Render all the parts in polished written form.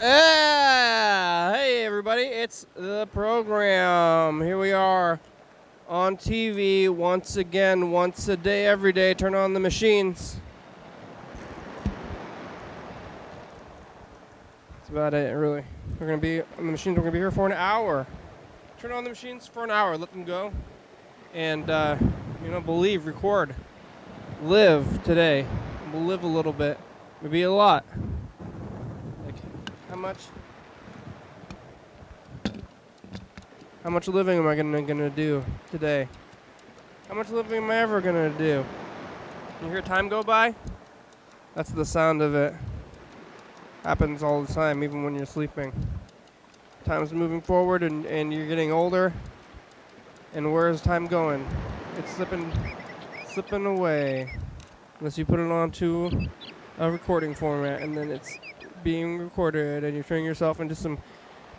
Hey everybody, it's the program. Here we are on TV once again, once a day, every day. Turn on the machines. That's about it, really. We're going to be on the machines. We're going to be here for an hour. Turn on the machines for an hour. Let them go. And, believe, record, live today. We'll live a little bit, maybe a lot. Like, how much living am I gonna do today? How much living am I ever gonna do? You hear time go by? That's the sound of it. Happens all the time, even when you're sleeping. Time's moving forward and you're getting older. And where's time going? It's slipping away. Unless you put it onto a recording format and then it's being recorded and you're turning yourself into some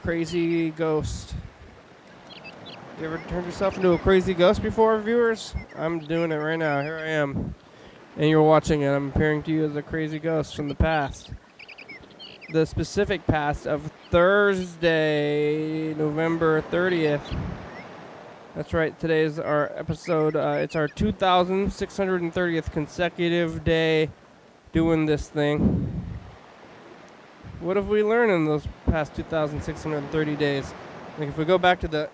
crazy ghost. You ever turned yourself into a crazy ghost before, viewers? I'm doing it right now. Here I am. And you're watching it. I'm appearing to you as a crazy ghost from the past. The specific past of Thursday, November 30th. That's right. Today's our episode. It's our 2,630th consecutive day doing this thing. What have we learned in those past 2,630 days? Like if we go back to the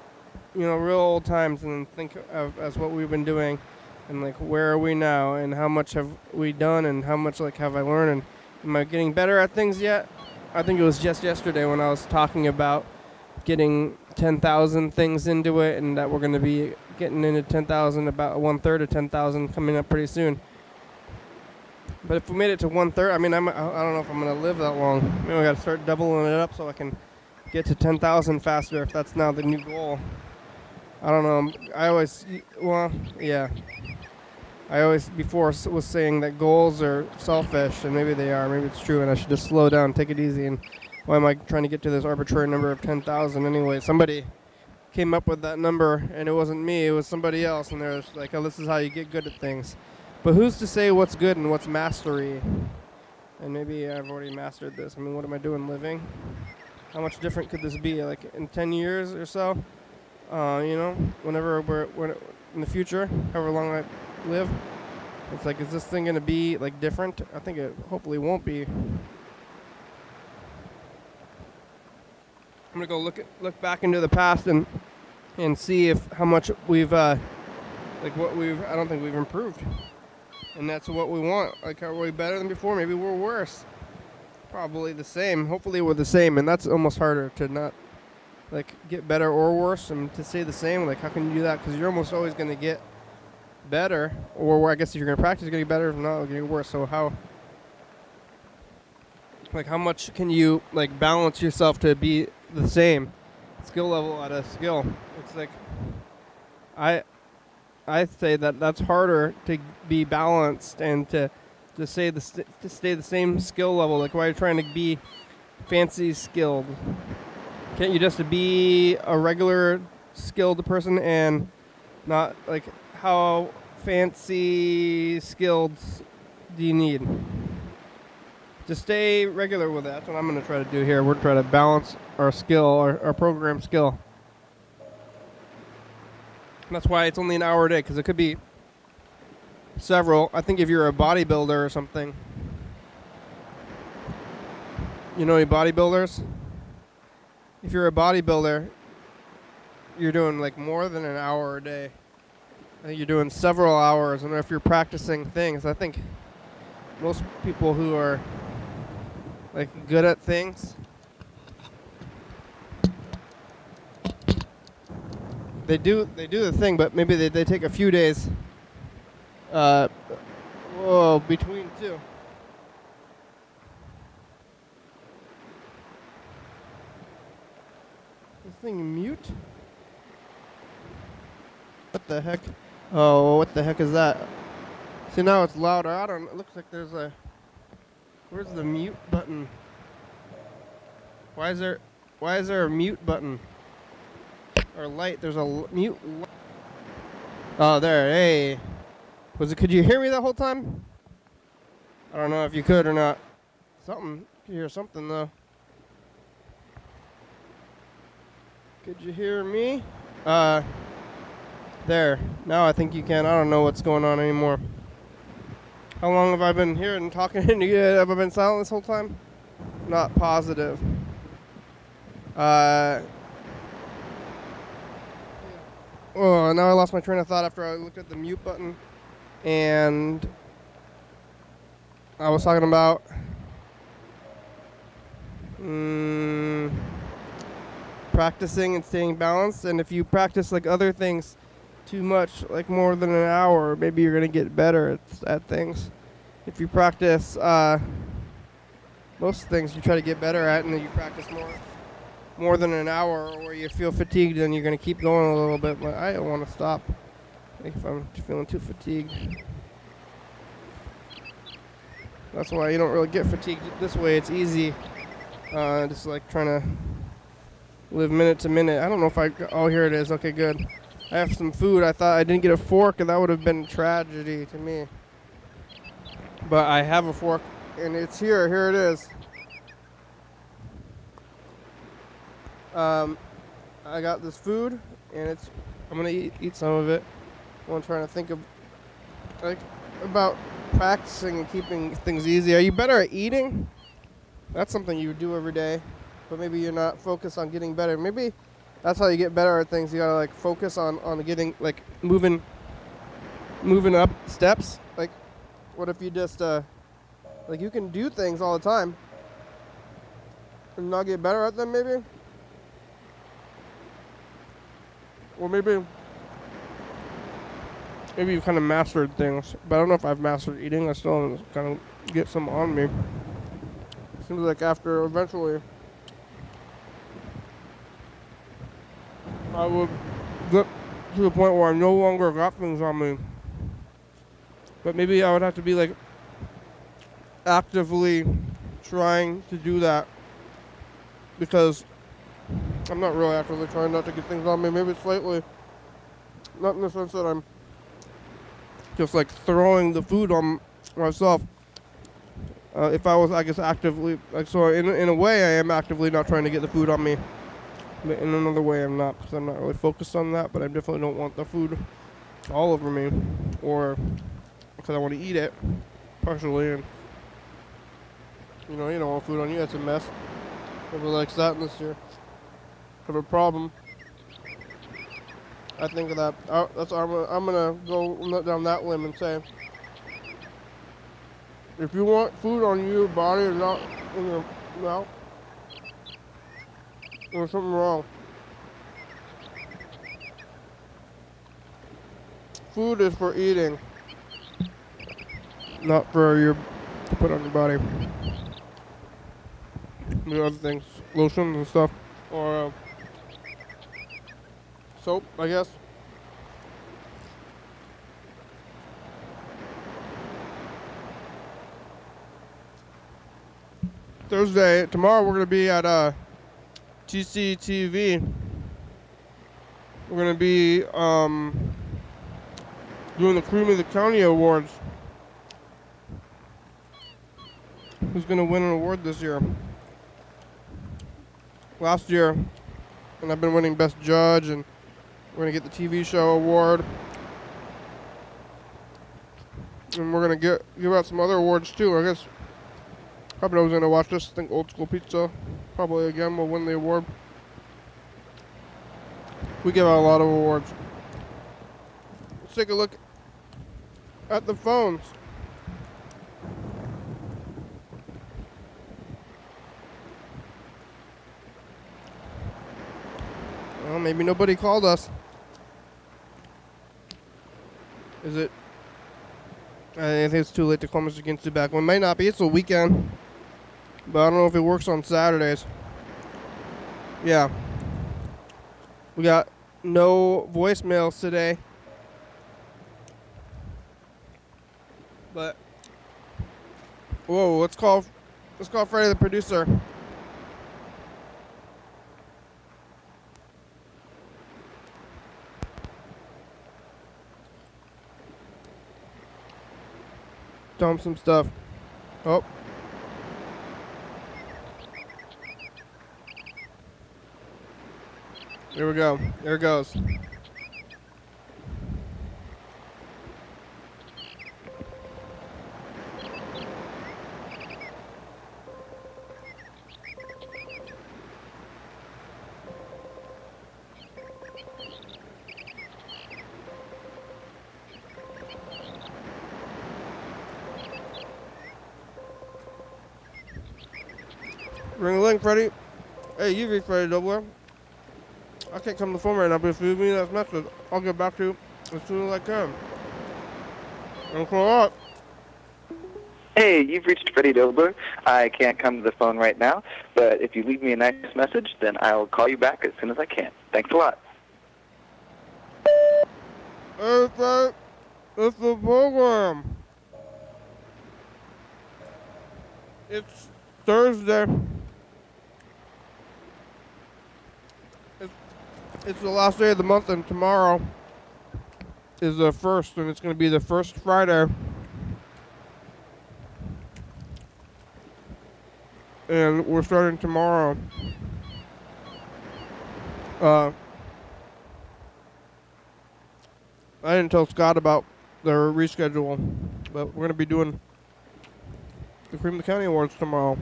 real old times and think of as what we've been doing and like where are we now and how much have we done and how much like have I learned and am I getting better at things yet? I think it was just yesterday when I was talking about getting 10,000 things into it and that we're going to be getting into 10,000, about 1/3 of 10,000 coming up pretty soon. But if we made it to 1/3, I don't know if I'm going to live that long. Maybe I got to start doubling it up so I can get to 10,000 faster if that's now the new goal. I don't know. I always before was saying that goals are selfish, and maybe they are. Maybe it's true, and I should just slow down, take it easy. And why am I trying to get to this arbitrary number of 10,000 anyway? Somebody came up with that number, and it wasn't me. It was somebody else, and they're like, oh, this is how you get good at things. But who's to say what's good and what's mastery? And maybe I've already mastered this. I mean, what am I doing living? How much different could this be? Like in 10 years or so? Whenever we're in the future, however long I live, it's like, is this thing going to be like different? I think it hopefully won't be. I'm going to go look back into the past and see if how much we've I don't think we've improved. And that's what we want. Like, are we better than before? Maybe we're worse. Probably the same. Hopefully we're the same, and that's almost harder to not like get better or worse, and to say the same. Like, how can you do that? Because you're almost always going to get better, or I guess if you're going to practice, you're going to get better. If not, you're going to get worse. So how much can you like balance yourself to be the same skill level at a skill? It's like I say that's harder to be balanced and to stay the same skill level. Like, why are you trying to be fancy skilled? Can't you just be a regular skilled person and not like how fancy skilled do you need? Just stay regular with it. That's what I'm going to try to do here. We're trying to balance our skill, our program skill. And that's why it's only an hour a day, because it could be several. I think if you're a bodybuilder or something, any bodybuilders? If you're a bodybuilder, you're doing like more than an hour a day. I think you're doing several hours, and if you're practicing things, I think most people who are like good at things, they do the thing, but maybe they take a few days between two. This thing mute? What the heck? Oh, what the heck is that? See, now it's louder. It looks like there's a... Where's the mute button? Why is there a mute button? Or light. There's a mute light. Oh, there. Hey. Could you hear me the whole time? I don't know if you could or not. Something. You hear something, though. Could you hear me? There. Now I think you can. I don't know what's going on anymore. How long have I been here and talking to you? Have I been silent this whole time? Not positive. Oh, now I lost my train of thought after I looked at the mute button. And I was talking about practicing and staying balanced. And if you practice like other things too much, like more than an hour, maybe you're going to get better at things. If you practice most things you try to get better at, and then you practice more than an hour, or you feel fatigued, then you're going to keep going a little bit. But I don't want to stop if I'm feeling too fatigued. That's why you don't really get fatigued this way. It's easy, just like trying to live minute to minute. I don't know if oh, here it is. Okay, good. I have some food. I thought I didn't get a fork, and that would have been a tragedy to me. But I have a fork, and it's here. Here it is. I got this food, and I'm gonna eat some of it. I'm trying to think of about practicing and keeping things easy. Are you better at eating? That's something you do every day, but maybe you're not focused on getting better. Maybe that's how you get better at things. You gotta like focus on getting like moving up steps. Like, what if you just like you can do things all the time and not get better at them, maybe? Or maybe you kind of mastered things, but I don't know if I've mastered eating. I still kind of get some on me. Seems like after eventually I would get to the point where I no longer got things on me. But maybe I would have to be like actively trying to do that, because I'm not really actively trying not to get things on me. Maybe slightly. Not in the sense that I'm just like throwing the food on myself. If I was, I guess, actively, like, so in a way I am actively not trying to get the food on me. But in another way I'm not, because I'm not really focused on that, but I definitely don't want the food all over me, or because I want to eat it partially, and you don't want food on you. That's a mess. Nobody likes that in this year. Have a problem. I think of that. I'm gonna go down that limb and say, if you want food on your body and not in your mouth, there's something wrong. Food is for eating, not for to put on your body. The other things, lotions and stuff, or soap, I guess. Tomorrow we're gonna be at TCTV. We're gonna be doing the Cream of the County Awards. Who's gonna win an award this year? Last year, and I've been winning Best Judge, and we're gonna get the TV show award, and we're gonna give out some other awards too. I guess probably nobody's gonna watch this. I think Old School Pizza probably again will win the award. We give out a lot of awards. Let's take a look at the phones. Well, maybe nobody called us. Is it? I think it's too late to call Mr. Ginsu back. Well, it might not be. It's a weekend. But I don't know if it works on Saturdays. Yeah. We got no voicemails today. But whoa, let's call Freddie the producer. Tell him some stuff. Oh. Here we go. There it goes. Ring a link, Freddie. Hey, you've reached YDHWM. I can't come to the phone right now, but if you leave me that message, I'll get back to you as soon as I can. Thanks a lot. Hey, you've reached Freddie Dobler. I can't come to the phone right now, but if you leave me a nice message, then I'll call you back as soon as I can. Thanks a lot. Hey, Fred, it's the program. It's Thursday. It's the last day of the month, and tomorrow is the first, and it's going to be the first Friday. And we're starting tomorrow. I didn't tell Scott about the reschedule, but we're going to be doing the Thurston County Awards tomorrow.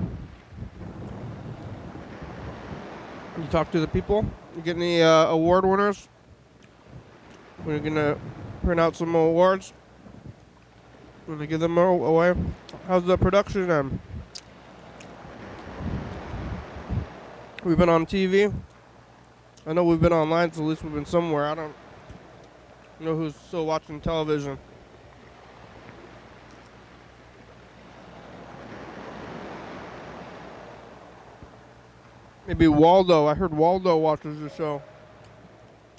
You talk to the people, you get any award winners. We're going to print out some awards. We're going to give them away. How's the production then? We've been on TV. I know we've been online, so at least we've been somewhere. I don't know who's still watching television. Maybe Waldo. I heard Waldo watches the show.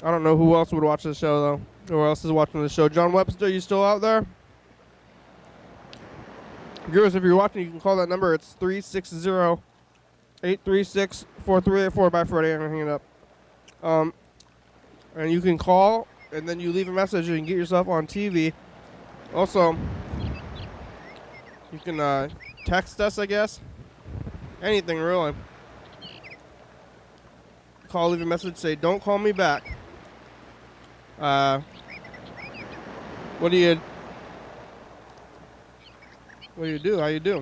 I don't know who else would watch the show, though. Who else is watching the show? John Webster, you still out there? Viewers, if you're watching, you can call that number. It's 360-836-4384. Bye, Freddie. I'm hanging up. And you can call, and then you leave a message and get yourself on TV. Also, you can text us, I guess. Anything, really. Call, leave a message, say, don't call me back. What do you do? How you do?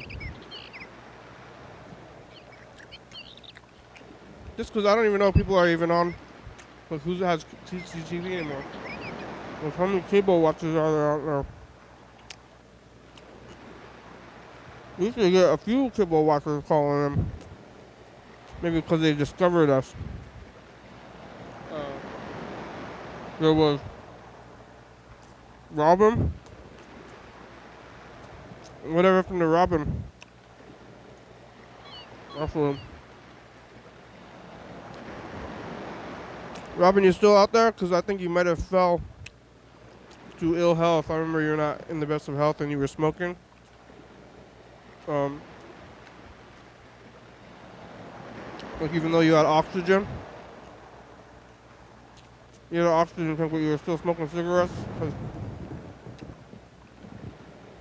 Just because I don't even know if people are even on, like, who has TCTV anymore. Like, how many cable watchers are there out there? We used to get a few cable watchers calling them. Maybe because they discovered us. There was Robin. Whatever happened to Robin? Also, Robin, you still out there? Because I think you might have fell to ill health. I remember you're not in the best of health and you were smoking. Like, even though you had oxygen. You had oxygen tank, but you were still smoking cigarettes.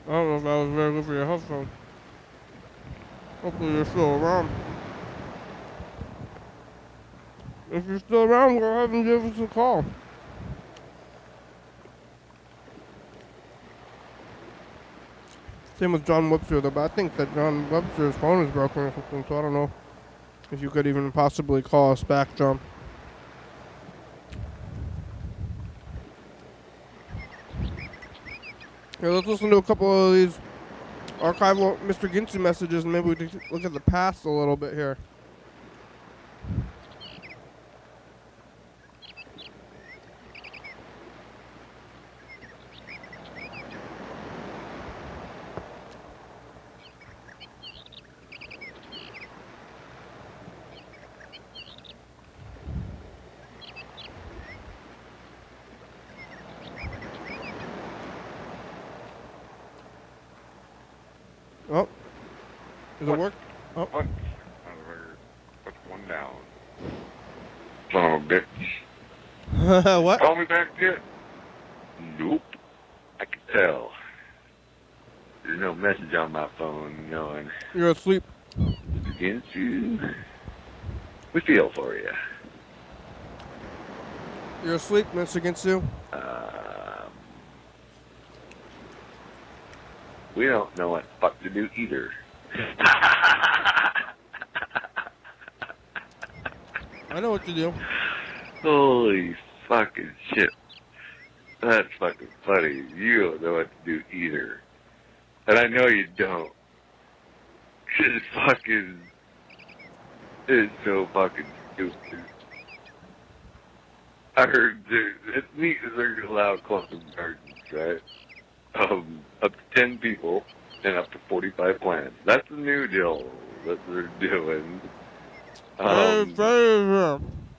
I don't know if that was very good for your health, so hopefully you're still around. If you're still around, go ahead and give us a call. Same with John Webster, though, but I think that John Webster's phone is broken or something, so I don't know if you could even possibly call us back, John. Here, let's listen to a couple of these archival Mr. Ginsu messages, and maybe we can look at the past a little bit here. Oh, does it work? Oh. What? Put one down. Son of a bitch. What? Call me back yet? Nope. I can tell. There's no message on my phone going. You're asleep. Against you. We feel for you. You're asleep, Mr. Ginsu. We don't know what the fuck to do either. I know what to do. Holy fucking shit. That's fucking funny. You don't know what to do either. And I know you don't. It's fucking... It's so fucking stupid. I heard it's neat that they're going to allow cluster gardens, right? Up to 10 people and up to 45 plants. That's the new deal that they're doing.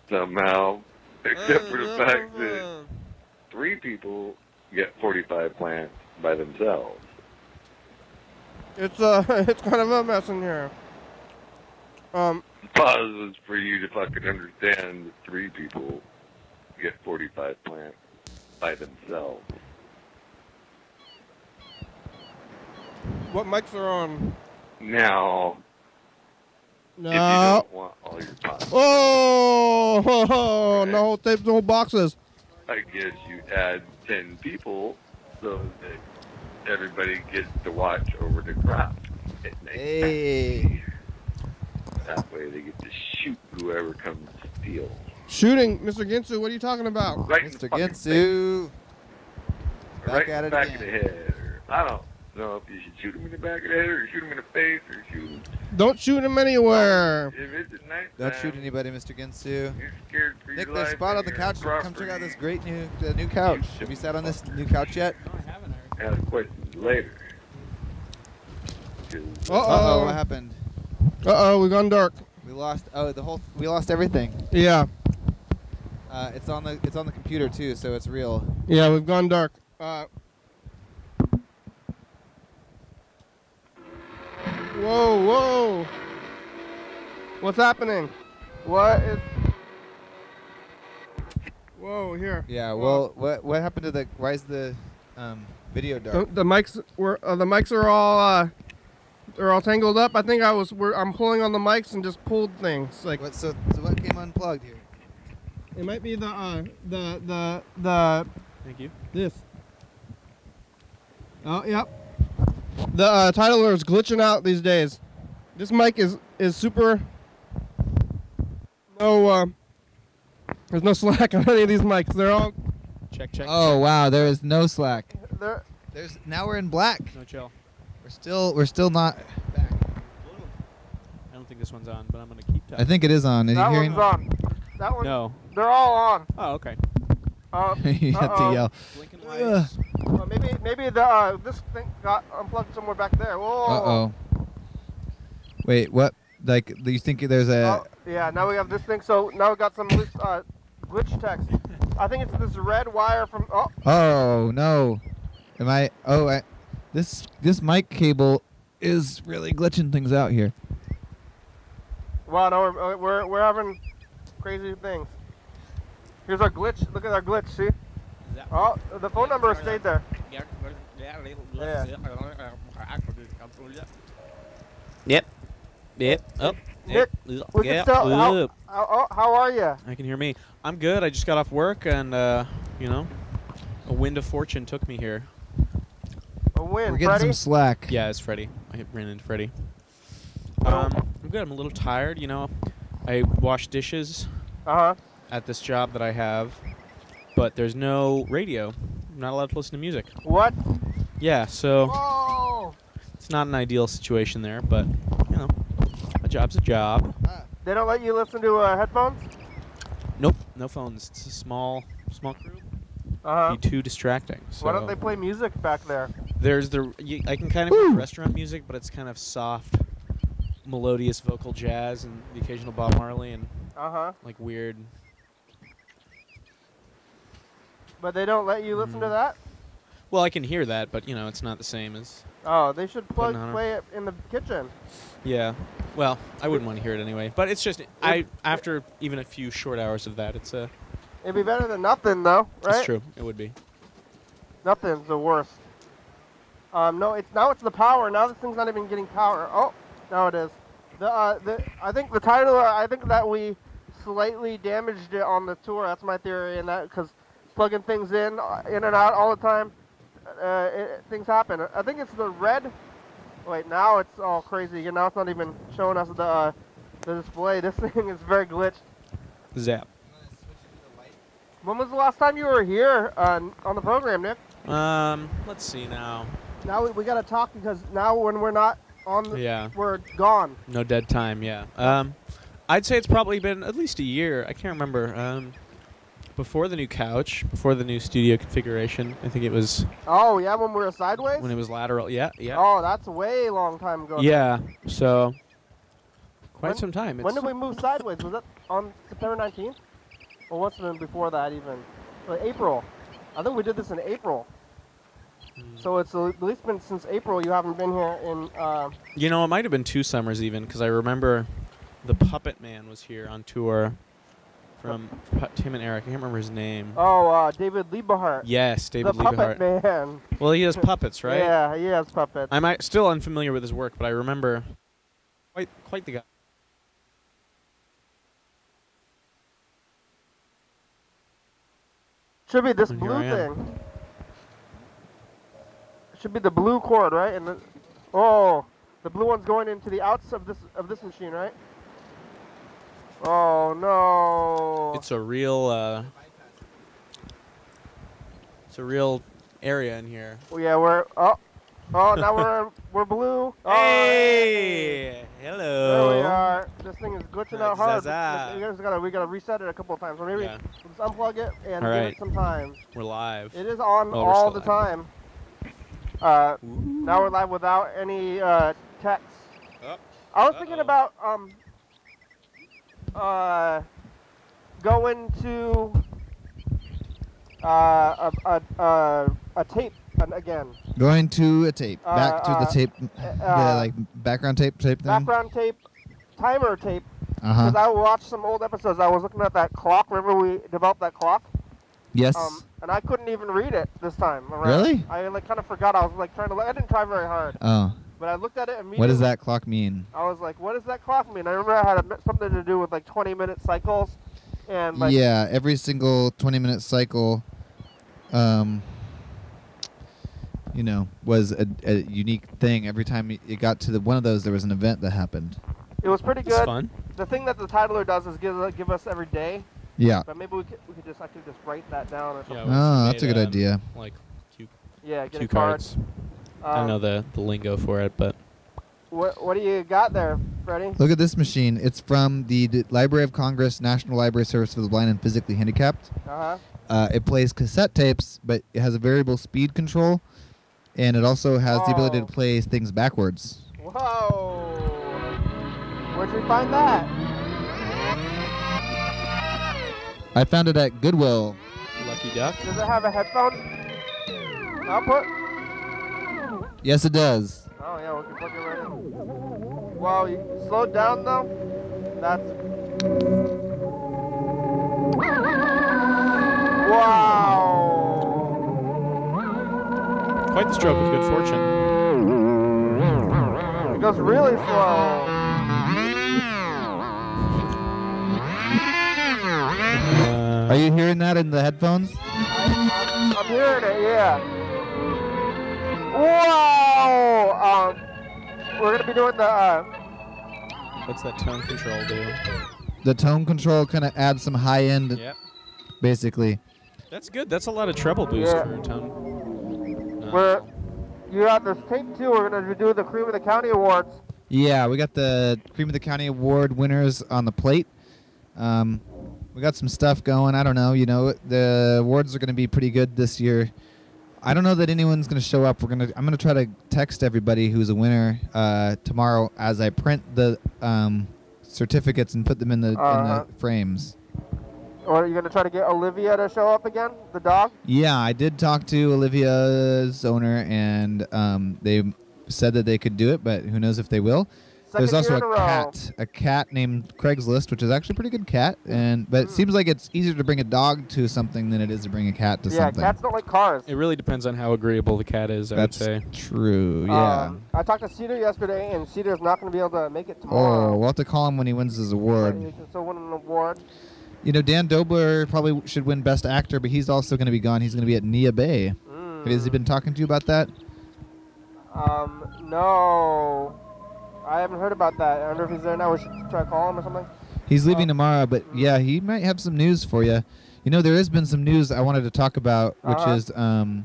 Somehow, except for the fact that 3 people get 45 plants by themselves. It's kind of a mess in here. Pause is for you to fucking understand that 3 people get 45 plants by themselves. What mics are on? Now, No. if you don't want all your pots, Oh, no tapes, no boxes. I guess you add 10 people so that everybody gets to watch over the crop. Hey. That way they get to shoot whoever comes to steal. Shooting, Mr. Ginsu, what are you talking about? Right in the Mr. fucking Ginsu. face. Back Right at in it the back again. of the head. Or, I don't know if you should shoot him in the back of the head or shoot him in the face or shoot him. Don't shoot him anywhere. If it's at night Don't time, shoot anybody, Mr. Ginsu. You're scared for Nick, your there's a life spot on and the your couch. Come property. check out this great new couch. Have you sat on this new couch yet? No, I haven't. Ask questions later. Uh-oh, what happened? Uh-oh, we've gone dark. We lost we lost everything. Yeah. It's on the computer too, so it's real. Yeah, we've gone dark. Whoa, whoa. What's happening? What is... Whoa, here. Yeah, well, what happened to the why is the video dark? The mics are all they're all tangled up. I think I'm pulling on the mics and just pulled things like So what came unplugged here? it might be the Thank you. this. Oh, yep. The titler is glitching out these days. This mic is super. No, there's no slack on any of these mics. They're all. Check. Oh wow, there is no slack. They're. Now we're in black. No chill. We're still not back. I don't think this one's on, but I'm gonna keep I think it is on. Are you That hearing? one's on. That one. No. They're all on. Oh, okay. You have to yell. Blinking Ugh. lights. Maybe the this thing got unplugged somewhere back there. Whoa. Uh-oh. Wait, what? Like, do you think there's a... Yeah, now we have this thing. So now we got some loose glitch text. I think it's this red wire from. Oh. Oh, no. Am I... Oh, this mic cable is really glitching things out here. Wow, no, we're having crazy things. Here's our glitch. Look at our glitch. See? Oh, the phone number stayed there. Yep. Oh. Nick, we can tell. How are you? I can hear me. I'm good. I just got off work, and you know, a wind of fortune took me here. A win, We're getting Freddie? some slack. Yeah, it's Freddie. I ran into Freddie. Oh. I'm good. I'm a little tired. You know, I wash dishes at this job that I have, but there's no radio. I'm not allowed to listen to music. What? Yeah, so Whoa! it's not an ideal situation there, but you know, a job's a job. They don't let you listen to headphones? Nope, no phones. It's a small crew. Be too distracting. So Why don't they play music back there? There's I can kind of hear restaurant music, but it's kind of soft, melodious vocal jazz and the occasional Bob Marley and like weird. But they don't let you listen to that? Well, I can hear that, but you know, it's not the same as. Oh, they should Putting on play it in the kitchen. Yeah. Well, I wouldn't want to hear it anyway. But it's just after even a few short hours of that, it's a. It'd be better than nothing, though, right? That's true. It would be. Nothing's the worst. No, it's the power. Now this thing's not even getting power. Oh, now it is. I think the title. I think that we slightly damaged it on the tour. That's my theory, and that because plugging things in and out all the time, things happen. I think it's the red. Wait, now it's all crazy. Now it's not even showing us the display. This thing is very glitched. Zap. When was the last time you were here on the program, Nick? Let's see now. Now we got to talk because now when we're not on, we're gone. No dead time. Yeah. I'd say it's probably been at least a year. I can't remember. Before the new couch, before the new studio configuration, I think it was. Oh yeah, when we were sideways. When it was lateral, yeah. Oh, that's a way long time ago. Yeah. So. Quite some time. When did we move sideways? Was that on September 19th? Or what's been before that even? Like April. I think we did this in April. So it's at least been since April you haven't been here in... You know, it might have been 2 summers even, because I remember the Puppet Man was here on tour from Tim and Eric. I can't remember his name. Oh, David Liebehart. Yes, David Liebehart. The Puppet Man. Well, he has puppets, right? Yeah, he has puppets. I'm still unfamiliar with his work, but I remember quite the guy. Should be this blue thing. Should be the blue cord, right? And the blue one's going into the outs of this machine, right? Oh no! It's a real area in here. Oh yeah, now we're blue. Hey, hello. There we are. This thing is glitching out hard. We gotta reset it a couple of times. Or maybe let's unplug it and give it some time. We're live. It is on all the time. Now we're live without any text. I was thinking about going to a tape again. Going to a tape. Back to the tape. Like background tape thing? Background tape, timer tape. Because I watched some old episodes. I was looking at that clock. Remember we developed that clock? Yes. And I couldn't even read it this time around. Really? I kind of forgot. I was trying to. I didn't try very hard. Oh. But I looked at it immediately. What does that clock mean? I was like, what does that clock mean? I remember I had something to do with 20-minute cycles, and yeah, every single 20-minute cycle, was a unique thing. Every time it got to one of those, there was an event that happened. It was pretty good. It's fun. The thing that the titler does is give us every day. Yeah. But maybe I could just write that down or something. Oh, that's a good idea. Like cue get cards. I don't know the lingo for it, but. What do you got there, Freddie? Look at this machine. It's from the Library of Congress National Library Service for the Blind and Physically Handicapped. It plays cassette tapes, but it has a variable speed control, and it also has the ability to play things backwards. Whoa! Where'd you find that? I found it at Goodwill. Lucky duck. Does it have a headphone output? Yes, it does. Oh yeah, we can plug it right in. Wow, you slowed down though? That's... Wow! Quite the stroke of good fortune. It goes really slow. Are you hearing that in the headphones? I'm hearing it, yeah. Wow! We're gonna be doing the. What's that tone control do? The tone control kind of adds some high end. Yep. Basically. That's good. That's a lot of treble boost for a tone. You got this tape too. We're gonna do the Cream of the County Awards. Yeah, we got the Cream of the County Award winners on the plate. We got some stuff going. I don't know. The awards are going to be pretty good this year. I don't know that anyone's going to show up. I'm going to try to text everybody who's a winner tomorrow as I print the certificates and put them in the frames. Or are you going to try to get Olivia to show up again, the dog? Yeah, I did talk to Olivia's owner, and they said that they could do it, but who knows if they will. There's also year in a a cat named Craigslist, which is actually a pretty good cat, but it seems like it's easier to bring a dog to something than it is to bring a cat to something. Yeah, cats don't like cars. It really depends on how agreeable the cat is, I would say. That's true, yeah. I talked to Cedar yesterday, and Cedar's not going to be able to make it tomorrow. Oh, we'll have to call him when he wins his award. He can still win an award. You know, Dan Dobler probably should win Best Actor, but he's also going to be gone. He's going to be at Nia Bay. Has he been talking to you about that? No. I haven't heard about that. I wonder if he's there now. We should try to call him or something. He's leaving tomorrow, but yeah, he might have some news for you. You know, there has been some news I wanted to talk about, which is well,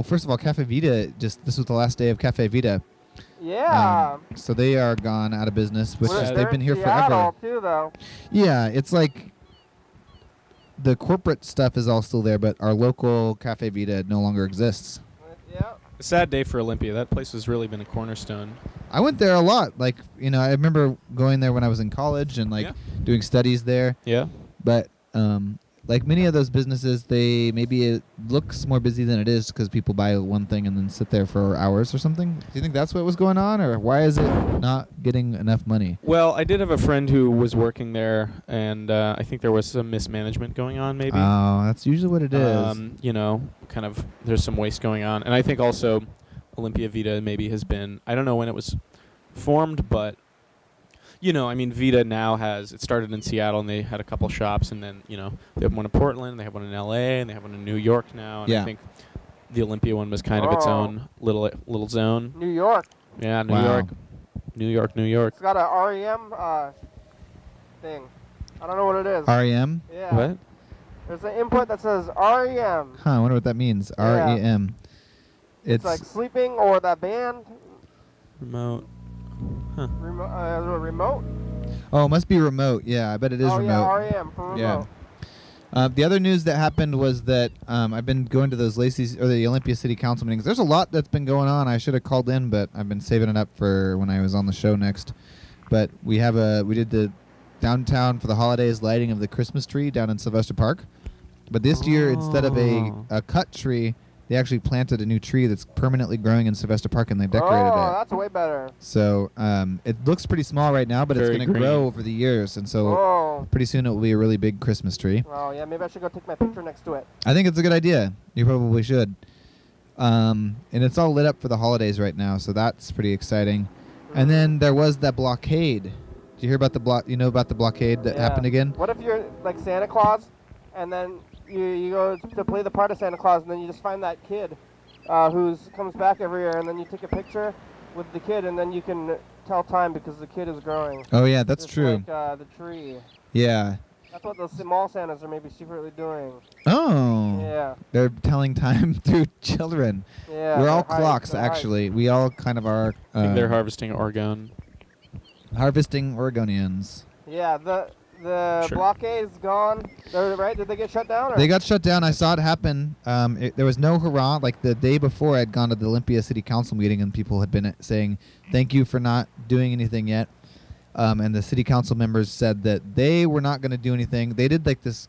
first of all, Cafe Vita, this was the last day of Cafe Vita. Yeah. So they are gone out of business, which is, they've been here Seattle forever. Too, though. Yeah, it's like the corporate stuff is all still there, but our local Cafe Vita no longer exists. Yeah. A sad day for Olympia. That place has really been a cornerstone. I went there a lot. Like, you know, I remember going there when I was in college and doing studies there. Yeah. But like many of those businesses, it looks more busy than it is because people buy one thing and then sit there for hours or something. Do you think that's what was going on, or why is it not getting enough money? Well, I did have a friend who was working there, and I think there was some mismanagement going on, maybe. Oh, that's usually what it is. You know, kind of there's some waste going on. And I think also Olympia Vita maybe has been, I don't know when it was formed, but you know, I mean, Vita now it started in Seattle, and they had a couple shops, and then, you know, they have one in Portland, they have one in L.A., and they have one in New York now, and I think the Olympia one was kind of its own little zone. New York. Yeah, New York. New York. It's got a REM thing. I don't know what it is. REM? Yeah. What? There's an input that says REM. Huh, I wonder what that means. Yeah. REM. It's like sleeping or that band. Remote. Huh. Remote? Oh, it must be remote. Yeah, I bet it is remote. Yeah, REM for remote. Yeah. The other news that happened was that I've been going to those the Olympia City Council meetings. There's a lot that's been going on. I should have called in, but I've been saving it up for when I was on the show next. But we did the downtown for the holidays lighting of the Christmas tree down in Sylvester Park. But this year, instead of a cut tree, they actually planted a new tree that's permanently growing in Sylvester Park, and they decorated it. Oh, that's way better. So it looks pretty small right now, but it's going to grow over the years, and so pretty soon it will be a really big Christmas tree. Oh, yeah, maybe I should go take my picture next to it. I think it's a good idea. You probably should. And it's all lit up for the holidays right now, so that's pretty exciting. And then there was that blockade. Did you hear about the blockade that happened again? What if you're like Santa Claus, and then you go to play the part of Santa Claus, and then you just find that kid who comes back every year, and then you take a picture with the kid, and then you can tell time because the kid is growing. Oh, yeah, that's true. Like the tree. Yeah. That's what those small Santas are maybe secretly doing. Oh. Yeah. They're telling time through children. Yeah. We're all clocks, actually. We all kind of are. I think they're harvesting Oregon. Harvesting Oregonians. Yeah, the blockade's gone. Right? Did they get shut down? Or? They got shut down. I saw it happen. There was no hurrah. Like the day before, I'd gone to the Olympia City Council meeting, and people had been saying, thank you for not doing anything yet. And the city council members said that they were not going to do anything. They did like this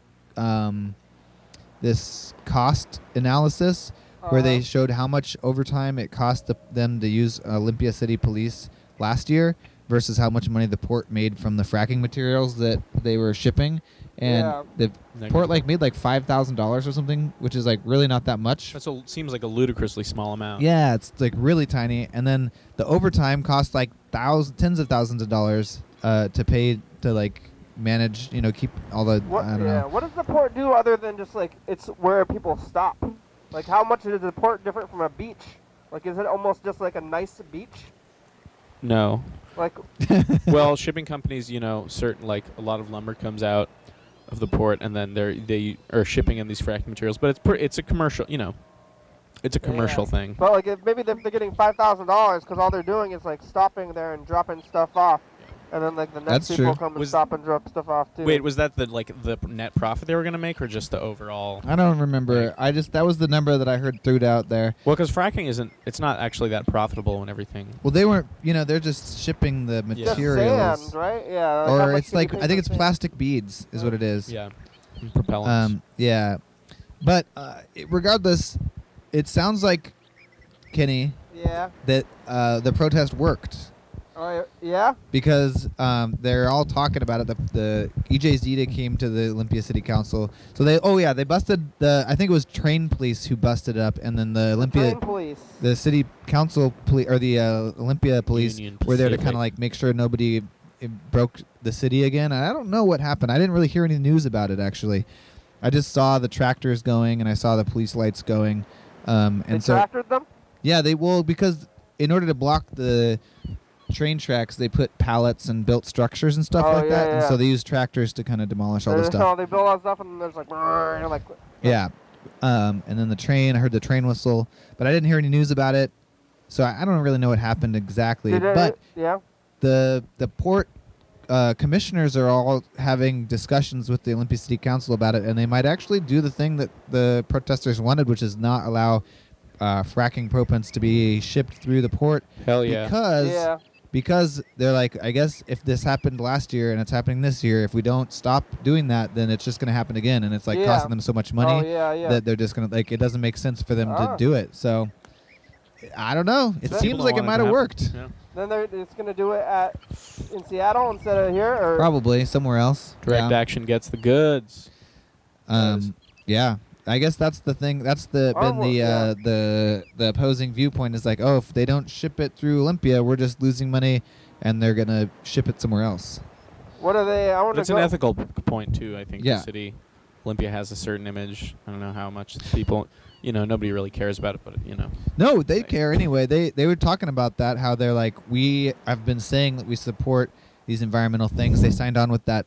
cost analysis where they showed how much overtime it cost them to use Olympia City Police last year versus how much money the port made from the fracking materials that they were shipping. And the port made like $5,000 or something, which is like really not that much. That seems like a ludicrously small amount. Yeah, it's like really tiny. And then the overtime cost like tens of thousands of dollars to pay to like manage, keep all the. I don't know. What does the port do other than just like it's where people stop? Like how much is the port different from a beach? Like is it almost just like a nice beach? No. Like. Well, shipping companies, certain like a lot of lumber comes out of the port, and then they are shipping in these fracking materials. But it's a commercial, it's a commercial thing. But like if maybe they're getting $5,000 because all they're doing is like stopping there and dropping stuff off, and then like the next people come and stop and drop stuff off too. Wait, was that the net profit they were going to make, or just the overall? I don't remember. That was the number that I heard thrown out there. Well, because fracking it's not actually that profitable and everything. Well, they weren't. They're just shipping the materials. Just sand, right? Yeah. Or it's like I think it's plastic beads is what it is. Yeah. And propellants. Yeah. But regardless, it sounds like Kenny. Yeah. that the protest worked. Oh, yeah? Because they're all talking about it. The EJ's Dita came to the Olympia City Council. So they busted I think it was train police who busted it up, and then the Olympia Train police. the city council police or the Olympia police Union were there to Pacific. kind of like make sure nobody broke the city again. I don't know what happened. I didn't really hear any news about it actually. I just saw the tractors going and I saw the police lights going. They tractored them? Yeah, because in order to block the train tracks, they put pallets and built structures and stuff like that, and so they use tractors to kind of demolish all the stuff. So they build all that stuff, and there's like, Yeah, and then the train. I heard the train whistle, but I didn't hear any news about it, so I don't really know what happened exactly. But the port commissioners are all having discussions with the Olympia City Council about it, and they might actually do the thing that the protesters wanted, which is not allow fracking propans to be shipped through the port. Hell yeah. Because they're like, I guess if this happened last year and it's happening this year, if we don't stop doing that, then it's just going to happen again. And it's like costing them so much money that they're just going to, like, it doesn't make sense for them to do it. So, I don't know. It seems like it might have worked. Yeah. Then it's going to do it in Seattle instead of here? Or Probably somewhere else. Direct action gets the goods. Yeah. I guess that's the thing. That's the opposing viewpoint is like, oh, if they don't ship it through Olympia, we're just losing money, and they're gonna ship it somewhere else. What are they? It's an ethical point too. I think Yeah. the city, Olympia has a certain image. I don't know how much people, nobody really cares about it, but No, they care anyway. They were talking about that. How they're like, I've been saying that we support these environmental things. They signed on with that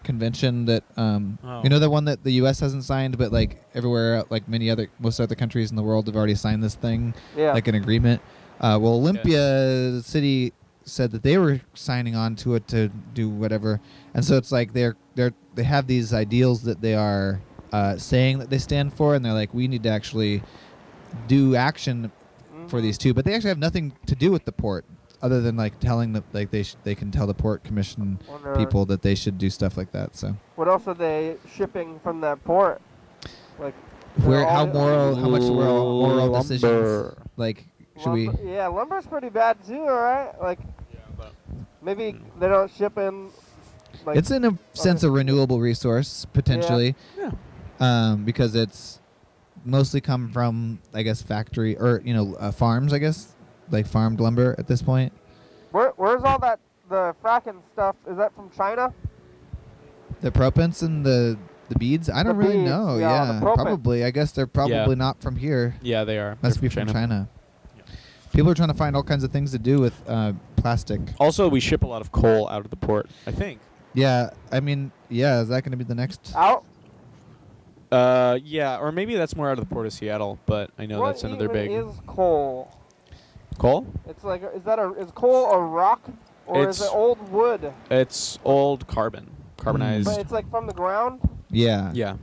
convention that the one that the U.S. hasn't signed, but like everywhere, like most other countries in the world have already signed this thing, like an agreement. Well, Olympia City said that they were signing on to it to do whatever, and so it's like they have these ideals that they are saying that they stand for, and they're like, we need to actually do action for these two, but they actually have nothing to do with the port. Other than like telling that, like they can tell the port commission people that they should do stuff like that. So what else are they shipping from that port? Like how much moral decisions? Like should we? Yeah, lumber's pretty bad too. All right, like maybe they don't ship in. Like, it's in a sense a renewable resource potentially. Yeah. Because it's mostly come from factory or farms like farmed lumber at this point. Where's all the fracking stuff? Is that from China? The propants and the beads? I don't really know. Yeah, probably. I guess they're probably not from here. Yeah, they are. Must be from China. Yeah. People are trying to find all kinds of things to do with plastic. Also, we ship a lot of coal out of the port, I think. Yeah, I mean, is that going to be the next? Out? Yeah, or maybe that's more out of the port of Seattle, but I know that's another big. What is coal? Coal? It's like, is coal a rock, or is it old wood? It's old carbonized. But it's like from the ground? Yeah. Yeah.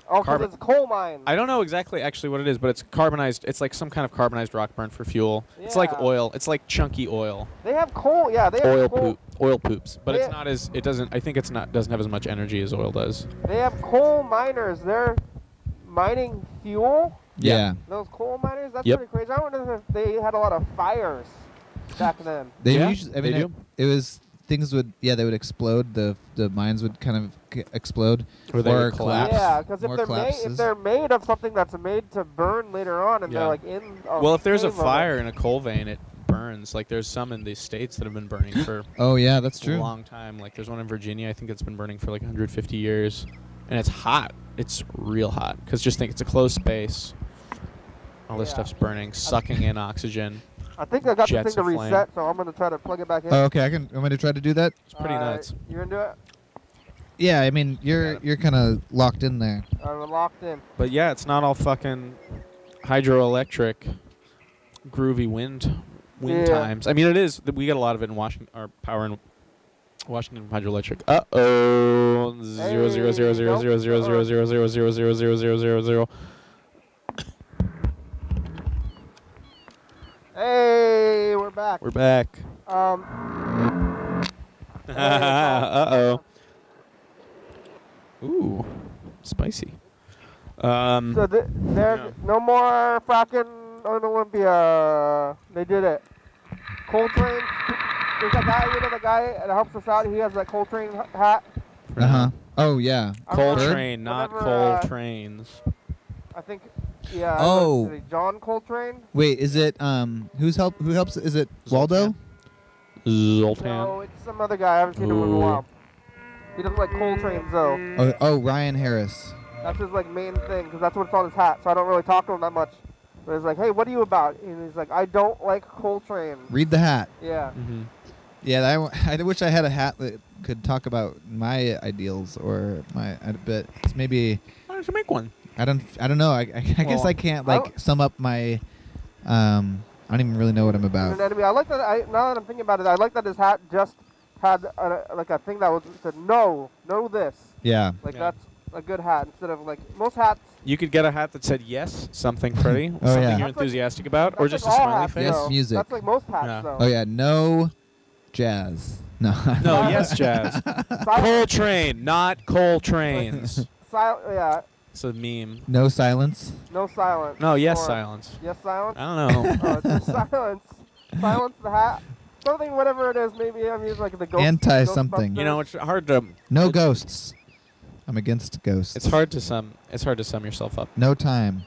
Oh, because it's coal mine. I don't know exactly actually what it is, but it's carbonized. It's like some kind of carbonized rock burn for fuel. Yeah. It's like oil. It's like chunky oil. They have coal. Yeah, they have coal. Oil poops. But it's not as, it doesn't, I think it's not, doesn't have as much energy as oil does. They have coal miners. They're mining fuel. Yeah. Those coal miners, that's pretty crazy. I wonder if they had a lot of fires back then. They usually, I mean, it was, things would, they would explode. The mines would kind of explode or collapse. Yeah, because if they're made of something that's made to burn later on, and they're like in. Well, if there's a fire in a coal vein, it burns. Like there's some in these states that have been burning for. Oh yeah, that's true. A long time. Like there's one in Virginia, I think it's been burning for like 150 years, and it's hot. It's real hot. Because just think, it's a closed space. All this stuff's burning, sucking in oxygen. I think I got the thing to reset, so I'm going to try to plug it back in. Oh, okay. I'm going to try to do that. It's pretty nuts. You going to do it? Yeah, I mean, you're kind of locked in there. I'm locked in. But yeah, it's not all fucking hydroelectric, groovy wind times. I mean, it is. We get a lot of it in Washington. Our power in Washington hydroelectric. 0.000000000000000. Hey, we're back. We're back. Uh-oh. Ooh, spicy. So there's no more fucking on Olympia. They did it. Coltrane. There's that guy, the guy that helps us out. He has that Coltrane hat. Oh yeah. Coltrane, not whenever, Trains. I think. Yeah. Oh. Is it John Coltrane? Wait, is it who helps? Is it Waldo? Zoltan. No, it's some other guy. I haven't seen him in a while. He doesn't like Coltrane though. Oh, Ryan Harris. That's his like main thing, because that's what's on his hat. So I don't really talk to him that much. But he's like, hey, what are you about? And he's like, I don't like Coltrane. Read the hat. Yeah. Mm-hmm. Yeah, I wish I had a hat that could talk about my ideals or but it's maybe. Why don't you make one? I don't know. I guess I can't sum up my. I don't even really know what I'm about. I like that. Now that I'm thinking about it, I like that his hat just had like a thing that said no this. Yeah. That's a good hat instead of like most hats. You could get a hat that said yes, something, Freddie. Oh, something yeah. you're enthusiastic about, or just a all smiley hats, face. Yes, music. That's like most hats, Yeah. though. Oh yeah, no jazz. No. No, yes, jazz. Coltrane, not Coltranes. Yeah. It's a meme. No silence. No silence. No, yes, Or silence. Yes, silence. I don't know. Just silence. Silence the hat. Something, whatever it is. Maybe I'm using like the ghost. Anti something. You know, it's hard to. No ghosts. I'm against ghosts. It's hard to sum. It's hard to sum yourself up. No time.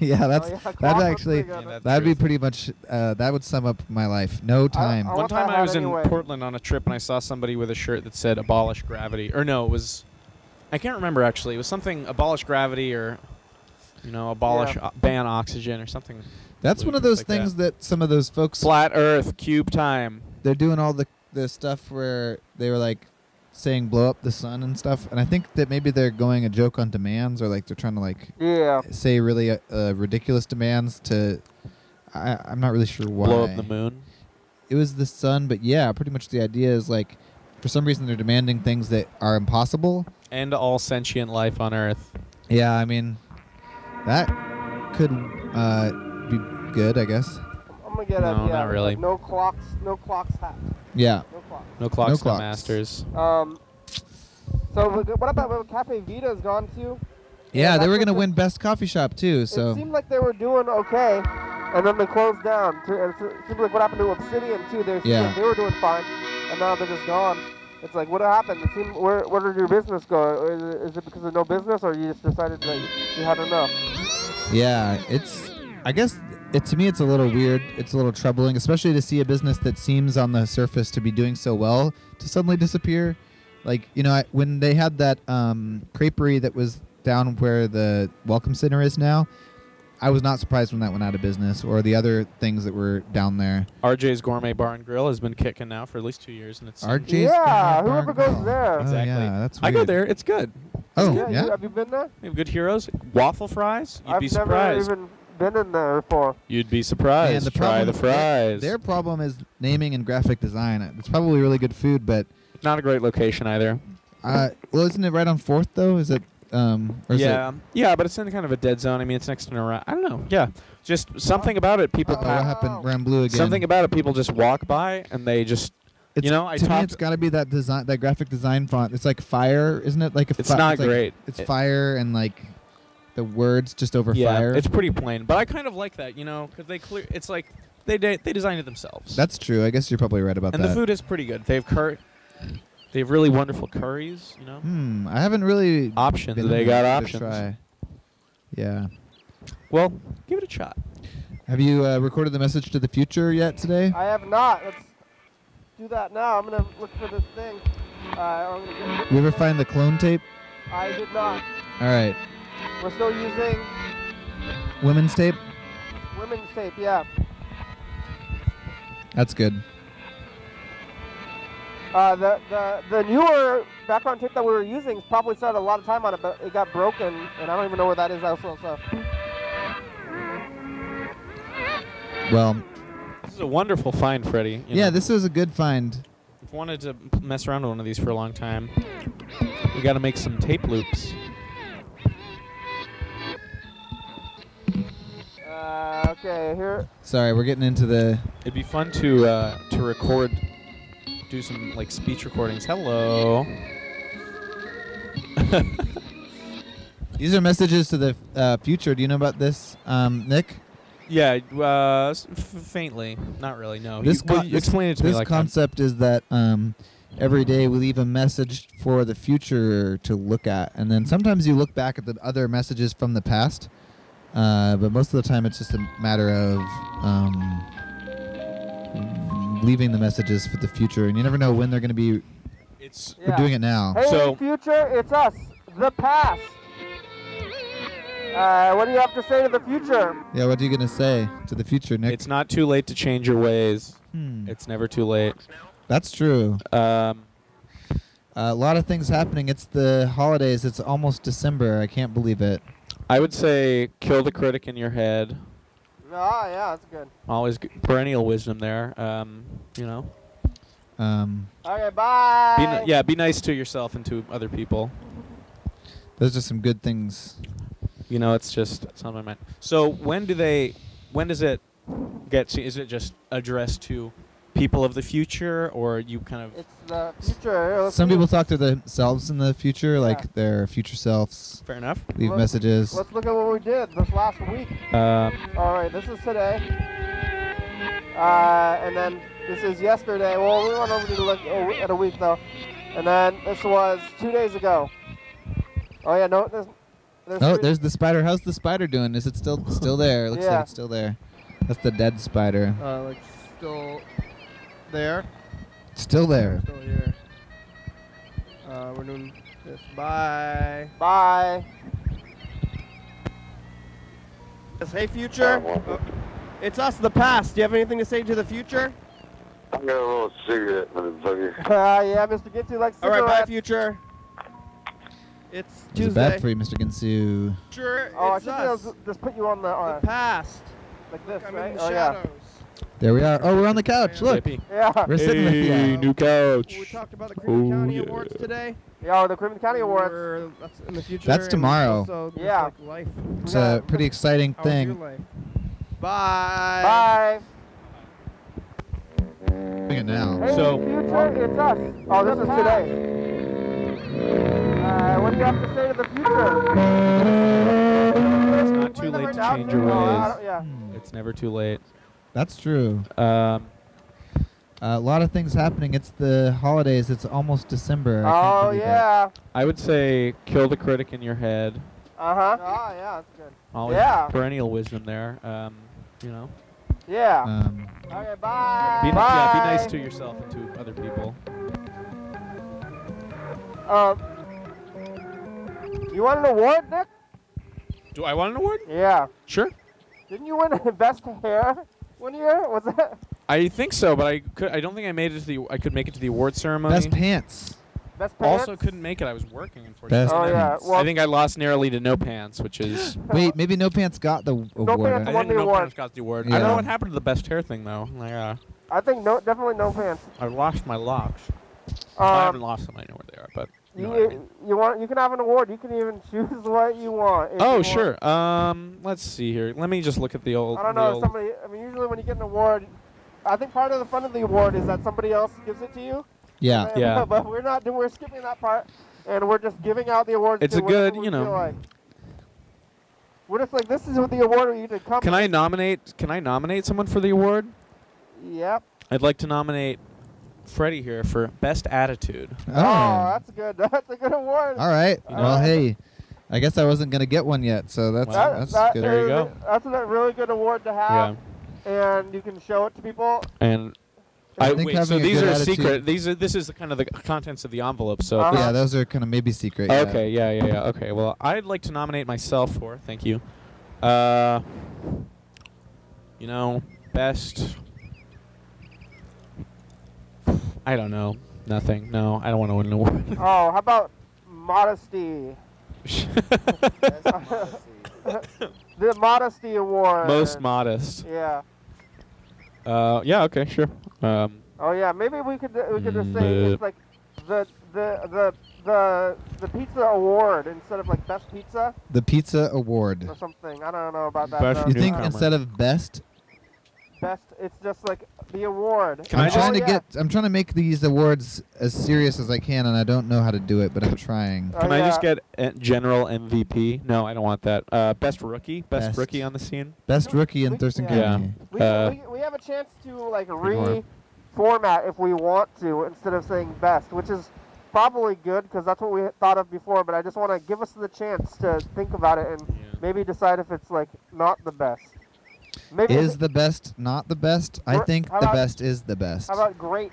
Yeah, that'd actually that'd be pretty much that would sum up my life. No time. One time I was in Portland on a trip and I saw somebody with a shirt that said "Abolish Gravity," or no, it was. I can't remember actually. It was something "Abolish Gravity" or, abolish ban oxygen or something. That's one of those things that some of those folks. Flat Earth, cube time. They're doing all the stuff where they were like saying blow up the sun and stuff, and I think that maybe they're going a joke on demands, or like they're trying to say really ridiculous demands to. I'm not really sure why. Blow up the moon. It was the sun, but yeah, pretty much the idea is like, for some reason they're demanding things that are impossible. End all sentient life on Earth. Yeah, I mean, that could be good, I guess. I'm gonna get not really. Like no clocks hat. Yeah. No clocks. No clocks, No no clocks. masters. So what about what Cafe Vita's gone to? Yeah, they were gonna win best coffee shop too. So it seemed like they were doing okay, and then they closed down. And it seemed like what happened to Obsidian too. They were doing fine, and now they're just gone. It's like, what happened? It seemed, where did your business go? Is it because of no business, or you just decided that you had enough? yeah, I guess to me it's a little weird. It's a little troubling, especially to see a business that seems on the surface to be doing so well to suddenly disappear. Like, when they had that creperie that was down where the Welcome Center is now, I was not surprised when that went out of business, or the other things that were down there. RJ's Gourmet Bar and Grill has been kicking now for at least 2 years, and it's RJ's whoever goes there. Exactly. Oh, yeah, that's I weird. go there. It's good. Oh, Yeah. yeah. Have you been there? We have good heroes. Waffle fries. You'd be I've never surprised. even been in there before. You'd be surprised. And the Try the fries. Their problem is naming and graphic design. It's probably really good food, but Not a great location either. well, isn't it right on 4th though? Is it? Or is Yeah, but it's in kind of a dead zone. I mean, it's next to Nora. I don't know. Yeah, just something about it. People What happened? Ran blue again. Something about it. People just walk by and they just. To me, talked. it's got to be that design, that graphic design font. It's like fire, isn't it? Like It's not great. It's fire and like the words just over fire. It's pretty plain. But I kind of like that, because they clear. It's like they designed it themselves. That's true. I guess you're probably right about and that. the food is pretty good. They have really wonderful curries. I haven't really Options. been They there got to options. try. Yeah. Well, give it a shot. Have you recorded the message to the future yet today? I have not. Let's do that now. I'm gonna look for this thing. You ever find the clone tape? I did not. All right. We're still using Women's tape? women's tape. Yeah. That's good. The newer background tape that we were using probably spent a lot of time on it, but it got broken, and I don't even know where that is also. So. Well, This is a wonderful find, Freddie. yeah, this is a good find. I've wanted to mess around with one of these for a long time. We got to make some tape loops. Okay, here. Sorry, we're getting into the... It'd be fun to record, do some like speech recordings. Hello. These are messages to the future. Do you know about this, Nick? Yeah, faintly. Not really. No. This explain it to me this like concept is that every day we leave a message for the future to look at, and then sometimes you look back at the other messages from the past, but most of the time it's just a matter of leaving the messages for the future, and you never know when they're going to be. We're doing it now. Hey, So future, it's us, the past. What do you have to say to the future? Yeah, what are you going to say to the future, Nick? it's not too late to change your ways. It's never too late. That's true. A lot of things happening. It's the holidays. It's almost December. I can't believe it. I would say kill the critic in your head. Oh, yeah, that's good. Always perennial wisdom there. You know. Okay, bye. Be nice to yourself and to other people. Those are some good things. You know, it's on my mind. So when does it get to, is it just addressed to people of the future, or you kind of? It's the future. Some people talk to themselves in the future, like their future selves. Fair enough. Leave messages. Let's look at what we did this last week. All right, this is today. And then this is yesterday. Well, we went over to look at a week, though. And then this was 2 days ago. Oh, yeah, no, there's the spider. How's the spider doing? Is it still there? Looks like it's still there. That's the dead spider. Like still there. Still there. Still here. We're doing this. Bye. Bye. Yes, hey, future. It's us, the past. Do you have anything to say to the future? I got a little cigarette, motherfucker. Yeah, Mr. Ginsu likes cigarettes. All right, bye, future. It's Is Tuesday. it bad for you, Mr. Ginsu? Sure, I should just put you on the past. Like this, right? in the shadows. There we are. Oh, we're on the couch. Look. Yeah. We're sitting with you. New couch. We talked about the Cream County Awards today. Yeah, the Cream County Awards. That's in the future. That's tomorrow. Yeah. Like life. It's a pretty exciting How was your thing. life? Bye. Doing it now. Hey, So- future, it's us. Oh, this is today. What do you have to say to the future? It's not too late to change your ways. Yeah. It's never too late. That's true. A lot of things happening. It's the holidays. It's almost December. I can't believe it. I would say kill the critic in your head. Oh, yeah, that's good. Always perennial wisdom there. You know. Yeah. Okay, bye. Be nice to yourself and to other people. You want an award, Nick? Do I want an award? Yeah. Sure. Didn't you win best hair one year? Was that? I think so, but I don't think I made it to the. I could make it to the award ceremony. Best pants. Best pants? Also couldn't make it. I was working, unfortunately. Best pants. Well, I think I lost narrowly to No Pants, which is. Wait, maybe No Pants got the award. Pants I won think the No award. Pants got the award. Yeah. I don't know what happened to the best hair thing though. Like, I think definitely No Pants. I lost my locks. I haven't lost them. I know where they are, but. You know what I mean. You can have an award. You can even choose what you want. Oh, sure. Let's see here. Let me just look at the old. I don't know. Somebody. I mean, usually when you get an award, I think part of the fun of the award is that somebody else gives it to you. Yeah. Yeah. But we're not. We're skipping that part, and we're just giving out the awards. It's to a good, whatever we you know. feel like. We're just like, this is what the award you did come. Can I nominate someone for the award? Yep. I'd like to nominate Freddie here for best attitude. Oh, that's good. That's a good award. All right. You know? Well, hey, I guess I wasn't gonna get one yet, so that's good. There you go. That's a really good award to have, and you can show it to people. And I think wait, so having a these good are attitude- secret. This is the kind of the contents of the envelope. So Yeah, those are kind of maybe secret. Yeah. okay, yeah. Okay, well, I'd like to nominate myself for. Thank you. You know, best. I don't know. Nothing. No, I don't want to win an award. Oh, how about modesty? The modesty award. Most modest. Yeah. Yeah. Okay. Sure. Oh yeah. Maybe we could just say it's like the pizza award instead of like best pizza The pizza award. or something. I don't know about that. Best though. You think Newcomer. instead of best best. It's just like the award. Can I I'm trying to yeah. get. I'm trying to make these awards as serious as I can, and I don't know how to do it, but I'm trying. Can I just yeah. get general MVP? No, I don't want that. Best rookie? Best Best. rookie on the scene? Best rookie in Thurston Yeah. County. We have a chance to like reformat if we want to instead of saying best, which is probably good because that's what we thought of before. But I just want to give us the chance to think about it and maybe decide if it's like not the best. Maybe Is the best not the best? I think the best is the best. How about great?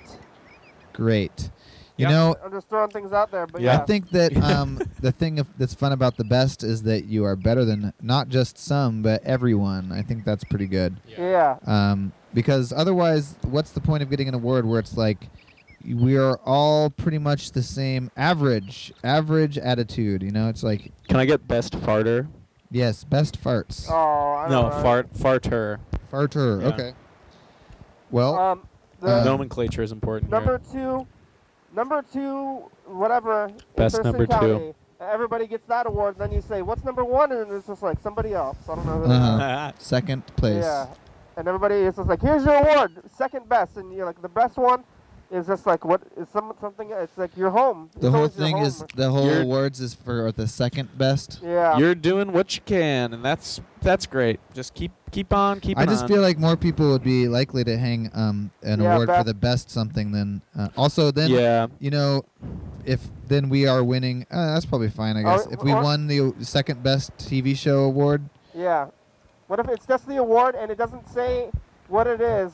Great. You Yep. know, I'm just throwing things out there, but Yeah. yeah. I think that the thing that's fun about the best is that you are better than not just some, but everyone. I think that's pretty good. Yeah. Because otherwise, what's the point of getting an award where it's like we are all pretty much the same average attitude? You know, it's like Can I get best farter? yes, best farts. Oh, I No, don't know. farter. Farter. Yeah. Okay. Well, The Nomenclature is important number here. two, whatever. in Best Thurston number two. County, everybody gets that award. Then you say, "What's number one?" And it's just like somebody else. I don't know who. Uh-huh. second place. Yeah. And everybody is just like, "Here's your award, second best," and you're like, the best one is just like what is something. It's like your home. The It's whole always your thing home. is the whole You're- awards is for the second best. Yeah. You're doing what you can, and that's great. Just keep on keeping I just on. feel like more people would be likely to hang an Yeah, award for best- the best something than also then Yeah. you know if then we are winning that's probably fine I guess if we or- won the second best TV show award. Yeah. What if it's just the award and it doesn't say what it is?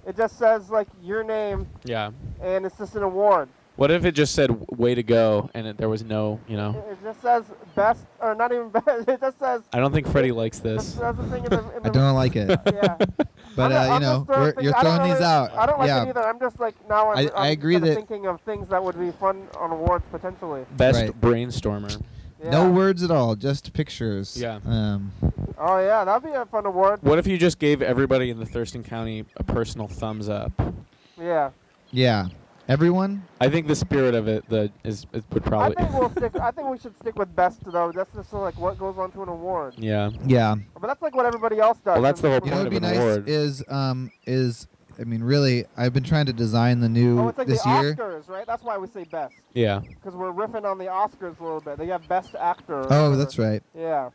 It just says like your name Yeah. and it's just an award. What if it just said "way to go" and there was no, It just says best, or not even best. It just says. I don't think Freddie likes That's this. the thing in the. I don't like it. Yeah. But I'm you know just throwing things- you're I don't throwing these really- out. I don't like yeah. it either. I'm just like now. I'm I agree kinda that- thinking of things that would be fun on awards potentially. Best Right. brainstormer. Yeah. No words at all, just pictures. Yeah. Oh yeah, that'd be a fun award. What if you just gave everybody in the Thurston County a personal thumbs up? Yeah. Yeah. Everyone? I think the spirit of it would probably. I think we'll stick. I think we should stick with best though. That's just like what goes on to an award. Yeah. Yeah. But that's like what everybody else does. Well, that's the whole You know what point would be of an nice award. is I mean really I've been trying to design the new Oh, it's like this the year. Oscars, right? That's why we say best. Yeah. Because we're riffing on the Oscars a little bit. They have best actor. or Oh, whatever. that's right. Yeah.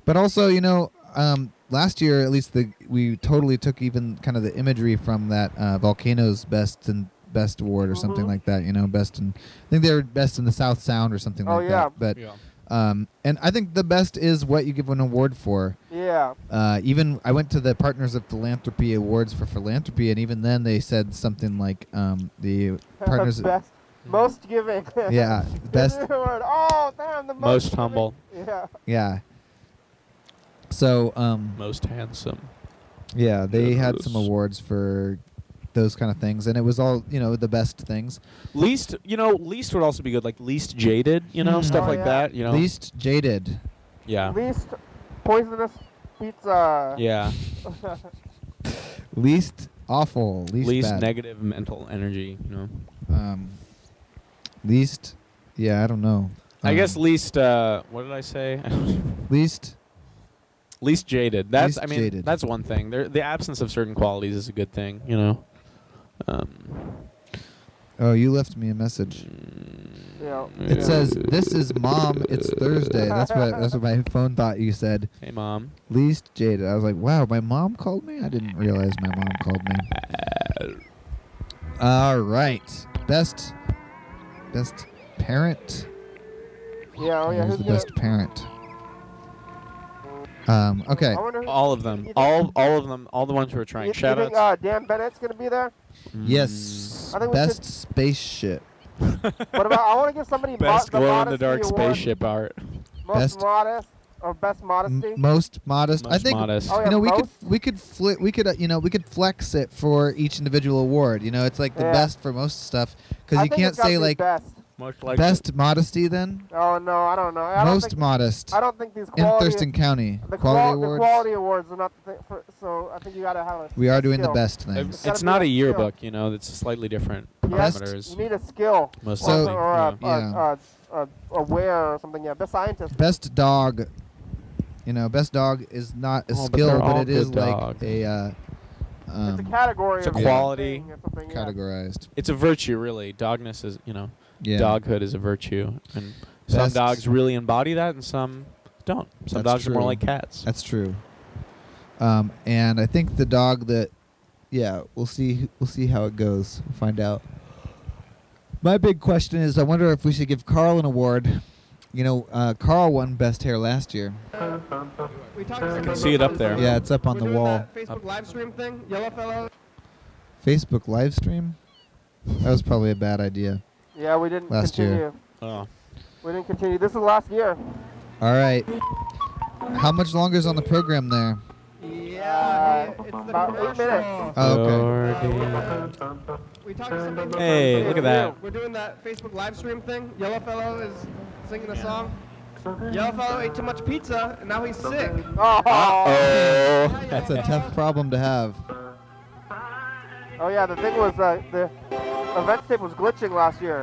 But also, you know, last year at least we totally took even kind of the imagery from that Volcanoes Best Award or something like that. You know, I think they were best in the South Sound or something Oh, like yeah. that. But Yeah. and I think the best is what you give an award for. Yeah. Even I went to the Partners of Philanthropy Awards for philanthropy, and even then they said something like the Partners. best. Most giving. Yeah, best. Award. Oh, damn, the Most giving. humble. Yeah. Yeah. So Most handsome. yeah, they had some Yes. awards for those kind of things, and it was all the best things. Least would also be good, like least jaded, stuff Oh, like yeah. that, Least jaded. Yeah. Least poisonous pizza. Yeah. Least awful. Least bad. negative mental energy, Least. Yeah, I don't know. I guess least what did I say? Least. Least jaded. That's Least jaded. that's one thing. The absence of certain qualities is a good thing, Oh, you left me a message. Yeah. It says, "This is Mom. It's Thursday." That's what my phone thought you said. Hey, Mom. Least jaded. I was like, "Wow, my mom called me. I didn't realize my mom called me." All right, best parent. Yeah. Oh yeah. Who's Who's the best parent? Okay. I wonder who, All of them. You think- All of them. All the ones who are trying. you Shout think, outs. Dan Bennett's gonna be there? Yes. I think we Best should- spaceship. What about? I want to give somebody Best the glow in the modesty dark award. spaceship art. Most Best- modest or best modesty. Most modest. I Most think modest. Oh, yeah, we most? could flex it for each individual award. It's like the Yeah. best for most stuff I because you think can't it's gotta say be like best. Most likely. best modesty then. Oh no, I don't know. I don't Most think, modest I don't think these in quality Thurston County the quality the awards. quality awards are not the thing for, so I think you gotta have a. We are doing the skill. best It's, things. gotta it's be not a a skill. yearbook, it's slightly different Yes, parameters. you need a skill. Most So- likely. or yeah. a where or something. Yeah, best scientist. Best dog. Best dog is not a Oh, but skill, they're but all it is good like dogs. a it's a category. It's a of quality. thing or something, yeah. categorized. It's a virtue, really. Dogness is, Yeah. doghood is a virtue, and some Best- dogs really embody that, and some don't. Some That's dogs are more true. like cats. That's true. And I think the dog that, we'll see how it goes. We'll find out. My big question is, I wonder if we should give Carl an award. Carl won best hair last year. We talked I can see it up there. Yeah, it's up on the doing wall. that Facebook live stream thing, Yellow Fellow. Facebook live stream? That was probably a bad idea. Yeah, we didn't Last continue. year. Oh. We didn't continue. This is last year. All right. How much longer is on the program there? Yeah, it's about 8 minutes. Oh, okay. We talked to somebody. Hey, look at that. We're doing that Facebook live stream thing. Yellow Fellow is singing a song. Yellow Fellow ate too much pizza, and now he's sick. Oh. That's a tough problem to have. Oh yeah, the thing was the event tape was glitching last year.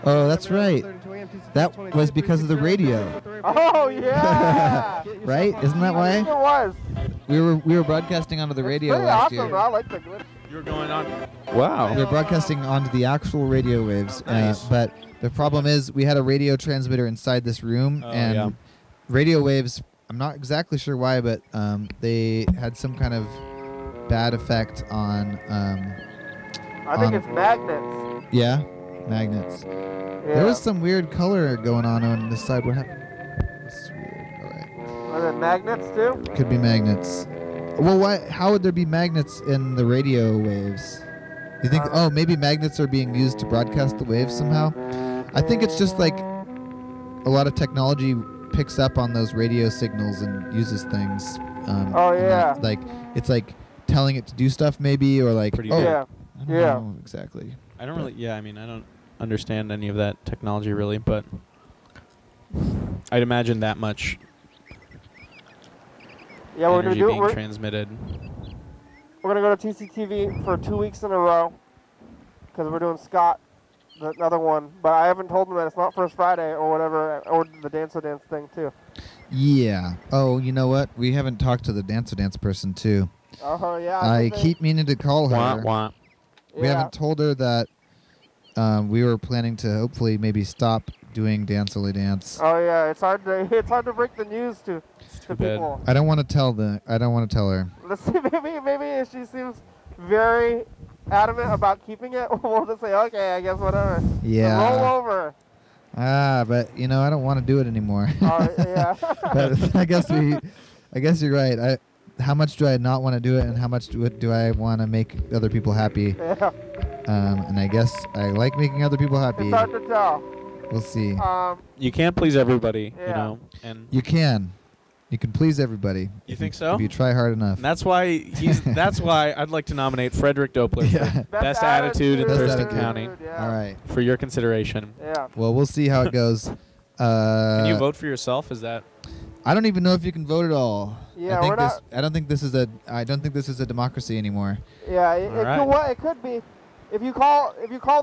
Oh, that's right. That was because of the radio. Oh yeah. Right? Isn't that I think it why? was. We were broadcasting onto the radio Pretty last awesome. year. I like the glitch. You were going on. Wow. We were broadcasting onto the actual radio waves, Nice. but the problem is we had a radio transmitter inside this room, Oh, and yeah. radio waves. I'm not exactly sure why, but they had some kind of bad effect on. I think it's magnets. Yeah, magnets. Yeah. There was some weird color going on this side. What happened? This is weird. All right. Are there magnets too? Could be magnets. Well, why? How would there be magnets in the radio waves? You think? Oh, maybe magnets are being used to broadcast the waves somehow. I think it's just like a lot of technology picks up on those radio signals and uses things. Oh, yeah. Like it's like telling it to do stuff, maybe, or like Pretty oh, good. Yeah. I don't Yeah. know exactly. I don't really, I don't understand any of that technology really, but I'd imagine that much Yeah, we're gonna energy do it. being We're transmitted. gonna go to TCTV for 2 weeks in a row because we're doing Scott, the other one. But I haven't told them that it's not First Friday or whatever, or the Dance thing too. Yeah. Oh, you know what? We haven't talked to the Dance person too. Oh yeah. I think they- keep meaning to call her. Wah, wah. We yeah. haven't told her that we were planning to hopefully maybe stop doing Dance Only Dance. Oh yeah, it's hard to break the news to Too bad. people. I don't want to tell her. Let's see, maybe if she seems very adamant about keeping it, we'll just say okay, I guess whatever. Yeah. Roll over. But I don't want to do it anymore. Oh yeah. But I guess you're right. How much do I not want to do it, and how much do I want to make other people happy? Yeah. And I guess I like making other people happy. It's hard to tell. We'll see. You can't please everybody, Yeah. and You can please everybody. You think so? If you try hard enough. and that's why that's why I'd like to nominate Frederick Doppler Yeah. for Best Attitude in Best Thurston Attitude. County Yeah. All right. for your consideration. Yeah. Well, we'll see how it goes. Can you vote for yourself? Is that I don't even know if you can vote at all. Yeah, I don't think this is a democracy anymore. Yeah, All right. it could be. If you call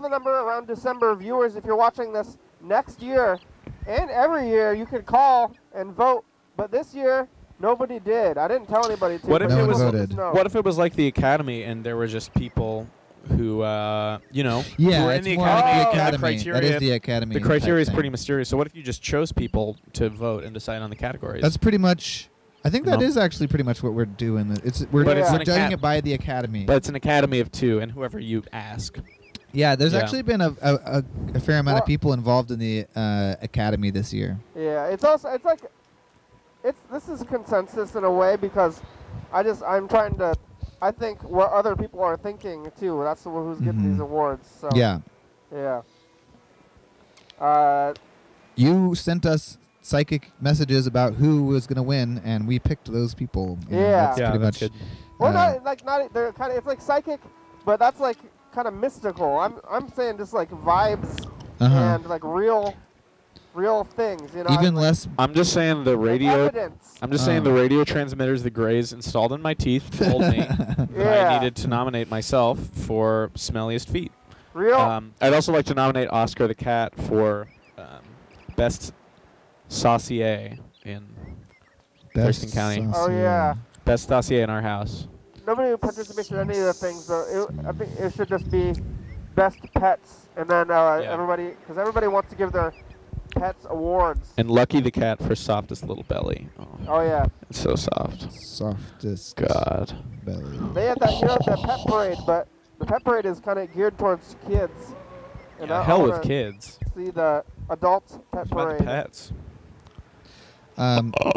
the number around December, viewers, if you're watching this next year and every year, you could call and vote. But this year, nobody did. I didn't tell anybody to. What if but No it one was voted. No. what if it was like the Academy and there were just people who Yeah, who were in it's the more Academy? like the and academy. the criteria, That is the academy. the criteria is type pretty thing. mysterious. So what if you just chose people to vote and decide on the categories? That's pretty much. I think that No. is actually pretty much what we're doing. But it's we're an judging it by the academy. But it's an academy of two, and whoever you ask. Yeah, there's Yeah. actually been a fair amount of Well- people involved in the academy this year. Yeah, this is consensus in a way because I'm trying to. I think what other people are thinking too. That's who's getting Mhm. these awards. So Yeah. Yeah. You sent us psychic messages about who was going to win, and we picked those people. You know, Yeah. that's Yeah, pretty that's much. good. Well, Uh, not they're kind of. It's like psychic, but that's like kind of mystical. I'm saying just like vibes Uh-huh. and like real things. You know. Even like, less. I'm just saying the like radio. evidence. I'm just saying the radio transmitters, the grays installed in my teeth, told me that Yeah. I needed to nominate myself for smelliest feet. Real. I'd also like to nominate Oscar the cat for best saucier in Best Thurston County. Oh, yeah. best saucier in our house. nobody participates in any of the things. I think it should just be best pets, and then everybody, because everybody wants to give their pets awards. And Lucky the cat for softest little belly. Oh yeah. It's so soft. Softest God. belly. They have that, that pet parade, but the pet parade is kind of geared towards kids. And Yeah, I hell wanna with kids. See the adult pet It's about parade. the pets.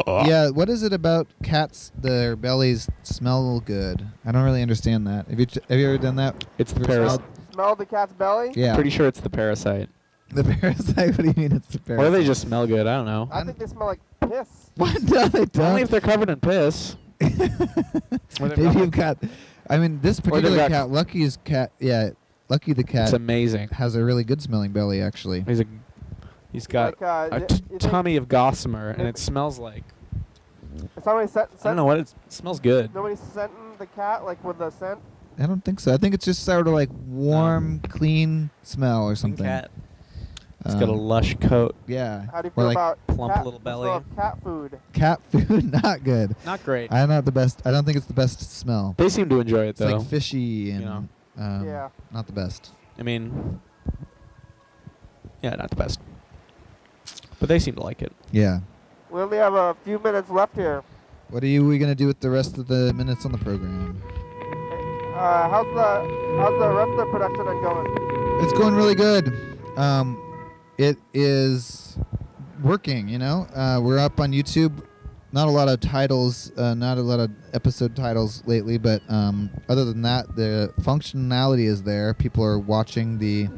Yeah, what is it about cats? Their bellies smell good. I don't really understand that. Have you ever done that? It's the Ever parasite. Smell the cat's belly? Yeah. Pretty sure it's the parasite. The parasite? What do you mean it's the parasite? Or they just smell good. I don't know. I think they smell like piss. What? No, they don't. Only if they're covered in piss. Maybe you've got... I mean, this particular got- cat, Lucky's cat... Yeah, Lucky the cat It's amazing. has a really good smelling belly, actually. He's got Like, a you think tummy of gossamer, and it smells like... somebody I don't know what it smells good. Nobody's scenting the cat like with the scent. I don't think so. I think it's just sort of like warm, clean smell or something. Cat. It's got a lush coat. Yeah. How do you Or feel like about plump cat, little the belly. smell of cat food? cat food, not good. Not great. I'm not the best. I don't think it's the best smell. They seem to enjoy it, It's though. like fishy and You know. Yeah. not the best. I mean, yeah, not the best. But they seem to like it. Yeah. We only have a few minutes left here. What are we gonna do with the rest of the minutes on the program? How's the rest of the production going? It's going really good. It is working. You know, we're up on YouTube. Not a lot of titles, not a lot of episode titles lately, but other than that, the functionality is there. People are watching the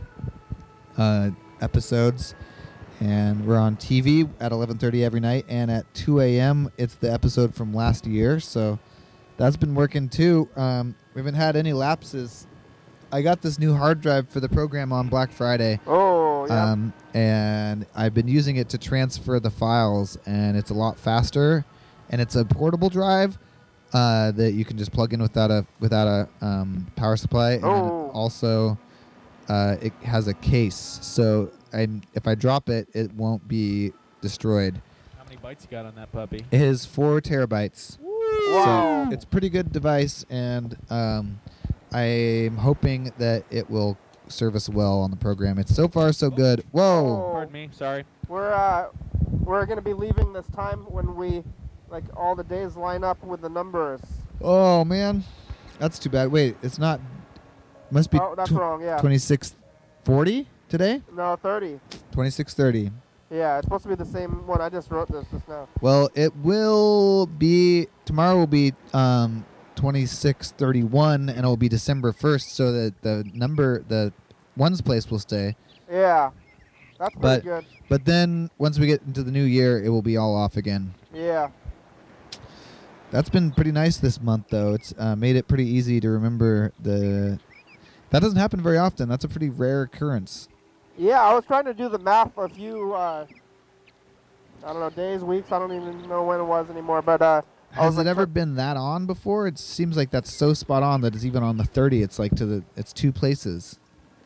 episodes, and we're on TV at 11:30 every night, and at 2 a.m. it's the episode from last year, so that's been working too. We haven't had any lapses. I got this new hard drive for the program on Black Friday. Oh, yeah. And I've been using it to transfer the files, and it's a lot faster. And it's a portable drive that you can just plug in without a power supply. And Oh. also, it has a case, so if I drop it, it won't be destroyed. How many bytes you got on that puppy? It is 4 terabytes. Wow. So it's a pretty good device, and I'm hoping that it will serve us well on the program. It's so far so good. Whoa! Oh. Pardon me. Sorry. We're gonna be leaving this time when we all the days line up with the numbers. Oh man, that's too bad. Wait, it's not. Must be. Oh, that's wrong. Yeah. 26:40 today. No, 30. 26:30. Yeah, it's supposed to be the same one. I just wrote this just now. Well, it will be tomorrow. Will be 26:31, and it will be December 1st. So that the ones place will stay. Yeah, that's pretty good. But then once we get into the new year, it will be all off again. Yeah. That's been pretty nice this month, though. It's made it pretty easy to remember the. That doesn't happen very often. That's a pretty rare occurrence. Yeah, I was trying to do the math a few, I don't know, days, weeks. I don't even know when it was anymore. But Has it ever been that on before? It seems like that's so spot on that it's even on the 30. It's like it's 2 places.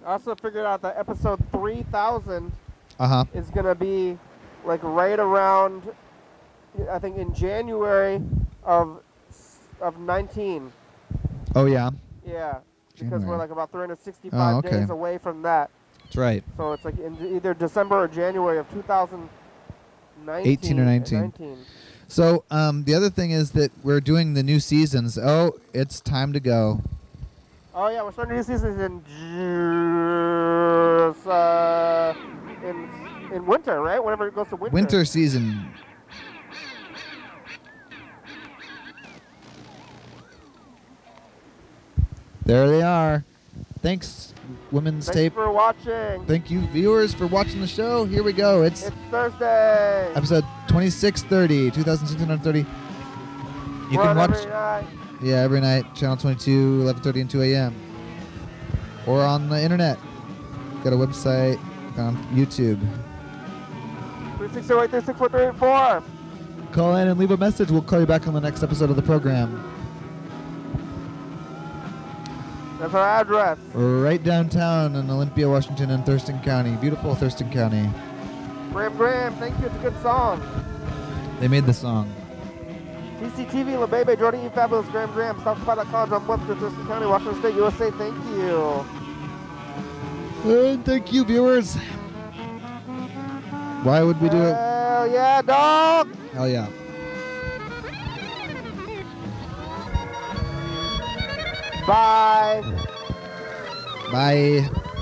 I also figured out that episode 3000 Uh-huh. is going to be right around, I think, in January of 19. Oh, yeah. Yeah, because January. we're about 365 okay. days away from that. That's right. So it's in either December or January of 2019. 18 or 19. So the other thing is that we're doing the new seasons. Oh, it's time to go. Oh yeah, we're starting new seasons in winter, right? Whenever it goes to winter. Winter season. There they are. Thanks, Women's Thanks Tape. for watching. Thank you, viewers, for watching the show. Here we go. It's Thursday. episode 2630, 2630. You can watch every night. every night, channel 22, 11:30 and 2 a.m. Or on the internet. Got a website on YouTube. 360-836-4384. Call in and leave a message. We'll call you back on the next episode of the program. That's our address. Right downtown in Olympia, Washington, and Thurston County. Beautiful Thurston County. Graham, thank you. It's a good song. They made the song. TCTV, LaBebe, Jordan E. Fabulous, Graham, Southspy.com, John Webster, Thurston County, Washington State, USA. Thank you. And thank you, viewers. Why would we do it? Hell yeah, dog. Hell yeah. Bye. Bye.